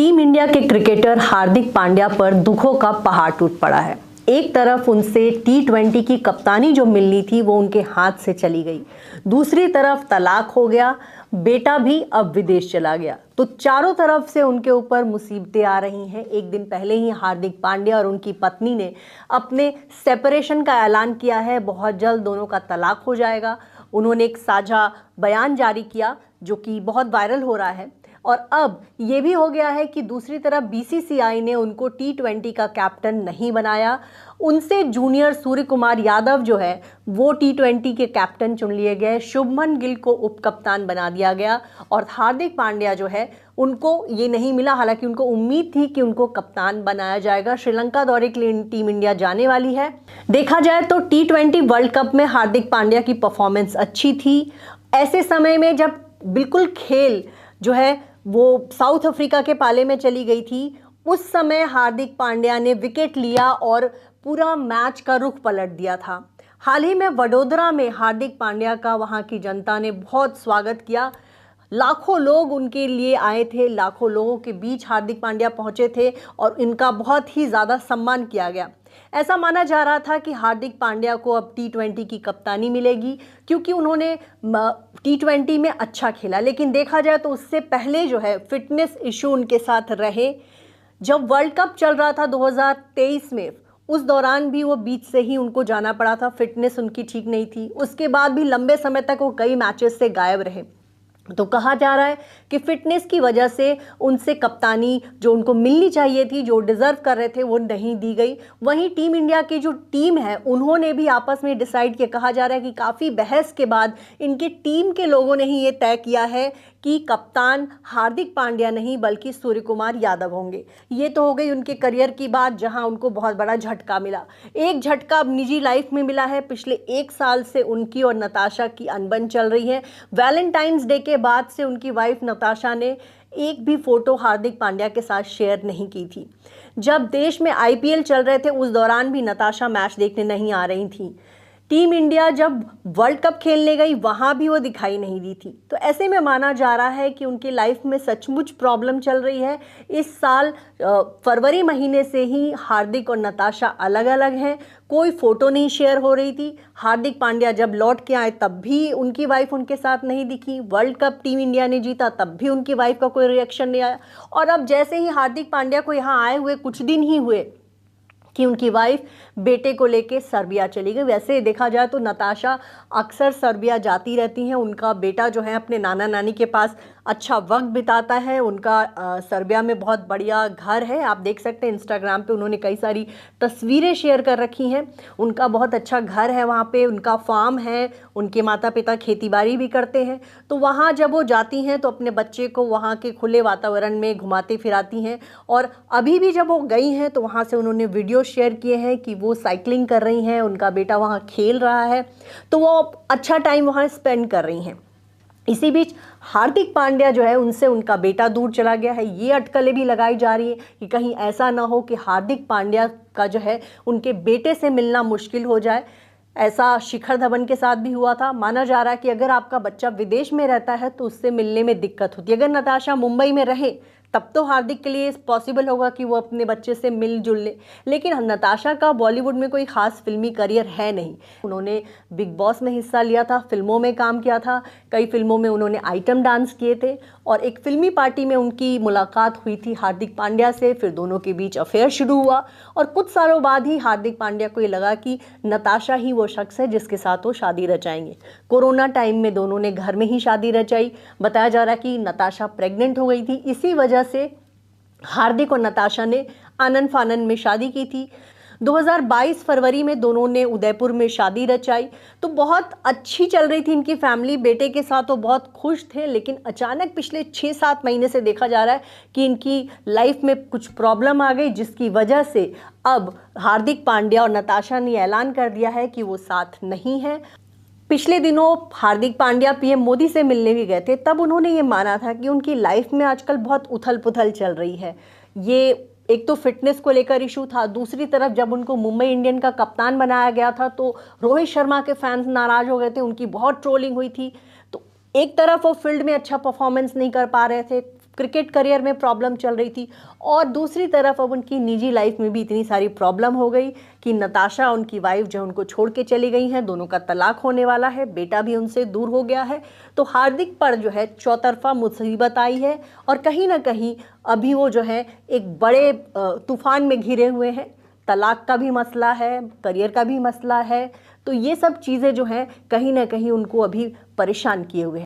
Team India के cricketer Hardik Pandya पर दुखों का पहाड़ टूट पड़ा है। एक तरफ उनसे T20 की कप्तानी जो मिलनी थी वो उनके हाथ से चली गई, दूसरी तरफ तलाक हो गया, बेटा भी अब विदेश चला गया। तो चारों तरफ से उनके ऊपर मुसीबतें आ रही हैं। एक दिन पहले ही हार्दिक पांड्या और उनकी पत्नी ने अपने सेपरेशन का ऐलान किया है। बहुत जल्द दोनों का तलाक हो जाएगा। उन्होंने एक साझा बयान जारी किया जो कि बहुत वायरल हो रहा है। और अब ये भी हो गया है कि दूसरी तरफ BCCI ने उनको T20 का कैप्टन नहीं बनाया। उनसे जूनियर सूर्य कुमार यादव जो है वो T20 के कैप्टन चुन लिए गए। शुभमन गिल को उप कप्तान बना दिया गया और हार्दिक पांड्या जो है उनको ये नहीं मिला। हालांकि उनको उम्मीद थी कि उनको कप्तान बनाया जाएगा। श्रीलंका दौरे के लिए टीम इंडिया जाने वाली है। देखा जाए तो T20 वर्ल्ड कप में हार्दिक पांड्या की परफॉर्मेंस अच्छी थी। ऐसे समय में जब बिल्कुल खेल जो है वो साउथ अफ्रीका के पाले में चली गई थी, उस समय हार्दिक पांड्या ने विकेट लिया और पूरा मैच का रुख पलट दिया था। हाल ही में वडोदरा में हार्दिक पांड्या का वहां की जनता ने बहुत स्वागत किया। लाखों लोग उनके लिए आए थे, लाखों लोगों के बीच हार्दिक पांड्या पहुंचे थे और इनका बहुत ही ज़्यादा सम्मान किया गया। ऐसा माना जा रहा था कि हार्दिक पांड्या को अब T20 की कप्तानी मिलेगी क्योंकि उन्होंने T20 में अच्छा खेला। लेकिन देखा जाए तो उससे पहले जो है फिटनेस इशू उनके साथ रहे। जब वर्ल्ड कप चल रहा था 2023 में, उस दौरान भी वो बीच से ही उनको जाना पड़ा था। फिटनेस उनकी ठीक नहीं थी। उसके बाद भी लंबे समय तक वो कई मैचेस से गायब रहे। तो कहा जा रहा है कि फिटनेस की वजह से उनसे कप्तानी जो उनको मिलनी चाहिए थी, जो डिजर्व कर रहे थे, वो नहीं दी गई। वहीं टीम इंडिया की जो टीम है उन्होंने भी आपस में डिसाइड किया। कहा जा रहा है कि काफ़ी बहस के बाद इनकी टीम के लोगों ने ही ये तय किया है कि कप्तान हार्दिक पांड्या नहीं बल्कि सूर्य कुमार यादव होंगे। ये तो हो गई उनके करियर की बात, जहां उनको बहुत बड़ा झटका मिला। एक झटका अब निजी लाइफ में मिला है। पिछले 1 साल से उनकी और नताशा की अनबन चल रही है। वैलेंटाइंस डे के बाद से उनकी वाइफ नताशा ने एक भी फोटो हार्दिक पांड्या के साथ शेयर नहीं की थी। जब देश में IPL चल रहे थे उस दौरान भी नताशा मैच देखने नहीं आ रही थी। टीम इंडिया जब वर्ल्ड कप खेलने गई वहां भी वो दिखाई नहीं दी थी। तो ऐसे में माना जा रहा है कि उनकी लाइफ में सचमुच प्रॉब्लम चल रही है। इस साल फरवरी महीने से ही हार्दिक और नताशा अलग अलग हैं। कोई फोटो नहीं शेयर हो रही थी। हार्दिक पांड्या जब लौट के आए तब भी उनकी वाइफ उनके साथ नहीं दिखी। वर्ल्ड कप टीम इंडिया ने जीता तब भी उनकी वाइफ का कोई रिएक्शन नहीं आया। और अब जैसे ही हार्दिक पांड्या को यहाँ आए हुए कुछ दिन ही हुए कि उनकी वाइफ बेटे को लेके सर्बिया चली गई। वैसे देखा जाए तो नताशा अक्सर सर्बिया जाती रहती हैं। उनका बेटा जो है अपने नाना नानी के पास अच्छा वक्त बिताता है। उनका सर्बिया में बहुत बढ़िया घर है। आप देख सकते हैं इंस्टाग्राम पे उन्होंने कई सारी तस्वीरें शेयर कर रखी हैं। उनका बहुत अच्छा घर है वहाँ पे, उनका फार्म है। उनके माता पिता खेतीबाड़ी भी करते हैं। तो वहाँ जब वो जाती हैं तो अपने बच्चे को वहाँ के खुले वातावरण में घुमाती फिराती हैं। और अभी भी जब वो गई हैं तो वहाँ से उन्होंने वीडियो शेयर किए हैं कि वो साइकिलिंग कर रही हैं, उनका बेटा वहाँ खेल रहा है। तो वो अच्छा टाइम वहाँ स्पेंड कर रही हैं। इसी बीच हार्दिक पांड्या जो है उनसे उनका बेटा दूर चला गया है। ये अटकलें भी लगाई जा रही है कि कहीं ऐसा ना हो कि हार्दिक पांड्या का जो है उनके बेटे से मिलना मुश्किल हो जाए। ऐसा शिखर धवन के साथ भी हुआ था। माना जा रहा है कि अगर आपका बच्चा विदेश में रहता है तो उससे मिलने में दिक्कत होती है। अगर नताशा मुंबई में रहे तब तो हार्दिक के लिए पॉसिबल होगा कि वो अपने बच्चे से मिल जुल ले। लेकिन नताशा का बॉलीवुड में कोई खास फिल्मी करियर है नहीं। उन्होंने बिग बॉस में हिस्सा लिया था, फिल्मों में काम किया था, कई फिल्मों में उन्होंने आइटम डांस किए थे और एक फिल्मी पार्टी में उनकी मुलाकात हुई थी हार्दिक पांड्या से। फिर दोनों के बीच अफेयर शुरू हुआ और कुछ सालों बाद ही हार्दिक पांड्या को ये लगा कि नताशा ही वो शख्स है जिसके साथ वो शादी रचाएंगे। कोरोना टाइम में दोनों ने घर में ही शादी रचाई। बताया जा रहा है कि नताशा प्रेग्नेंट हो गई थी। इसी वजह से हार्दिक और नताशा ने आनन फानन में शादी की थी। 2022 फरवरी में दोनों ने उदयपुर में शादी रचाई। तो बहुत अच्छी चल रही थी इनकी फैमिली। बेटे के साथ वो बहुत खुश थे। लेकिन अचानक पिछले 6-7 महीने से देखा जा रहा है कि इनकी लाइफ में कुछ प्रॉब्लम आ गई, जिसकी वजह से अब हार्दिक पांड्या और नताशा ने ऐलान कर दिया है कि वो साथ नहीं है। पिछले दिनों हार्दिक पांड्या PM मोदी से मिलने भी गए थे। तब उन्होंने ये माना था कि उनकी लाइफ में आजकल बहुत उथल पुथल चल रही है। ये एक तो फिटनेस को लेकर इशू था, दूसरी तरफ जब उनको मुंबई इंडियन का कप्तान बनाया गया था तो रोहित शर्मा के फैंस नाराज हो गए थे, उनकी बहुत ट्रोलिंग हुई थी। तो एक तरफ वो फील्ड में अच्छा परफॉर्मेंस नहीं कर पा रहे थे, क्रिकेट करियर में प्रॉब्लम चल रही थी, और दूसरी तरफ अब उनकी निजी लाइफ में भी इतनी सारी प्रॉब्लम हो गई कि नताशा उनकी वाइफ जो उनको छोड़ के चली गई हैं, दोनों का तलाक होने वाला है, बेटा भी उनसे दूर हो गया है। तो हार्दिक पर जो है चौतरफा मुसीबत आई है, और कहीं ना कहीं अभी वो जो है एक बड़े तूफान में घिरे हुए हैं। तलाक का भी मसला है, करियर का भी मसला है, तो ये सब चीज़ें जो हैं कहीं ना कहीं उनको अभी परेशान किए हुए हैं।